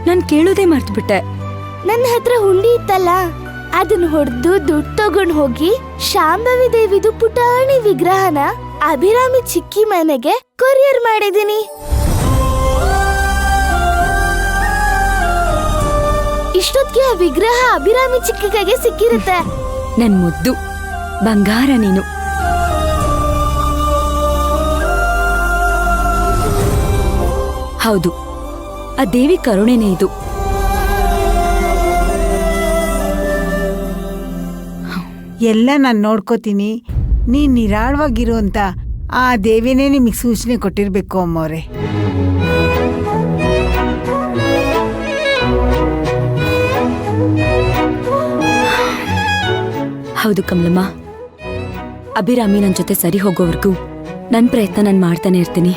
ನಾನ್ ಕೇಳೋದೇ ಮರ್ತ್ಬಿಟ್ಟೆ. ನನ್ನ ಹತ್ರ ಹುಂಡಿ ಇತ್ತಲ್ಲ, ಅದನ್ನ ಹೊಡೆದು ದುಡ್ಡು ತಗೊಂಡ್ ಹೋಗಿ ಶಾಂಭವಿ ದೇವಿದು ಪುಟಾಣಿ ವಿಗ್ರಹನ ಅಭಿರಾಮಿ ಚಿಕ್ಕಿ ಮನೆಗೆ ಕೊರಿಯರ್ ಮಾಡಿದೀನಿ. ಇಷ್ಟೊತ್ತಿಗೆ ಆ ವಿಗ್ರಹ ಅಭಿರಾಮಿ ಚಿಕ್ಕಿ ಕೈಗೆ ಸಿಕ್ಕಿರುತ್ತೆ. ನನ್ ಮುದ್ದು ಬಂಗಾರ ನೀನು. ಹೌದು, ಆ ದೇವಿ ಕರುಣೆನೇ ಇದು. ಎಲ್ಲ ನಾನು ನೋಡ್ಕೋತೀನಿ, ನೀನ್ ನಿರಾಳವಾಗಿರು ಅಂತ ಆ ದೇವಿನೇ ನಿಮಗೆ ಸೂಚನೆ ಕೊಟ್ಟಿರ್ಬೇಕು ಅಮ್ಮವ್ರೆ. ಹೌದು ಕಮಲಮ್ಮ, ಅಭಿರಾಮಿ ನನ್ ಜೊತೆ ಸರಿ ಹೋಗೋವರೆಗೂ ನನ್ ಪ್ರಯತ್ನ ನಾನು ಮಾಡ್ತಾನೆ ಇರ್ತೀನಿ.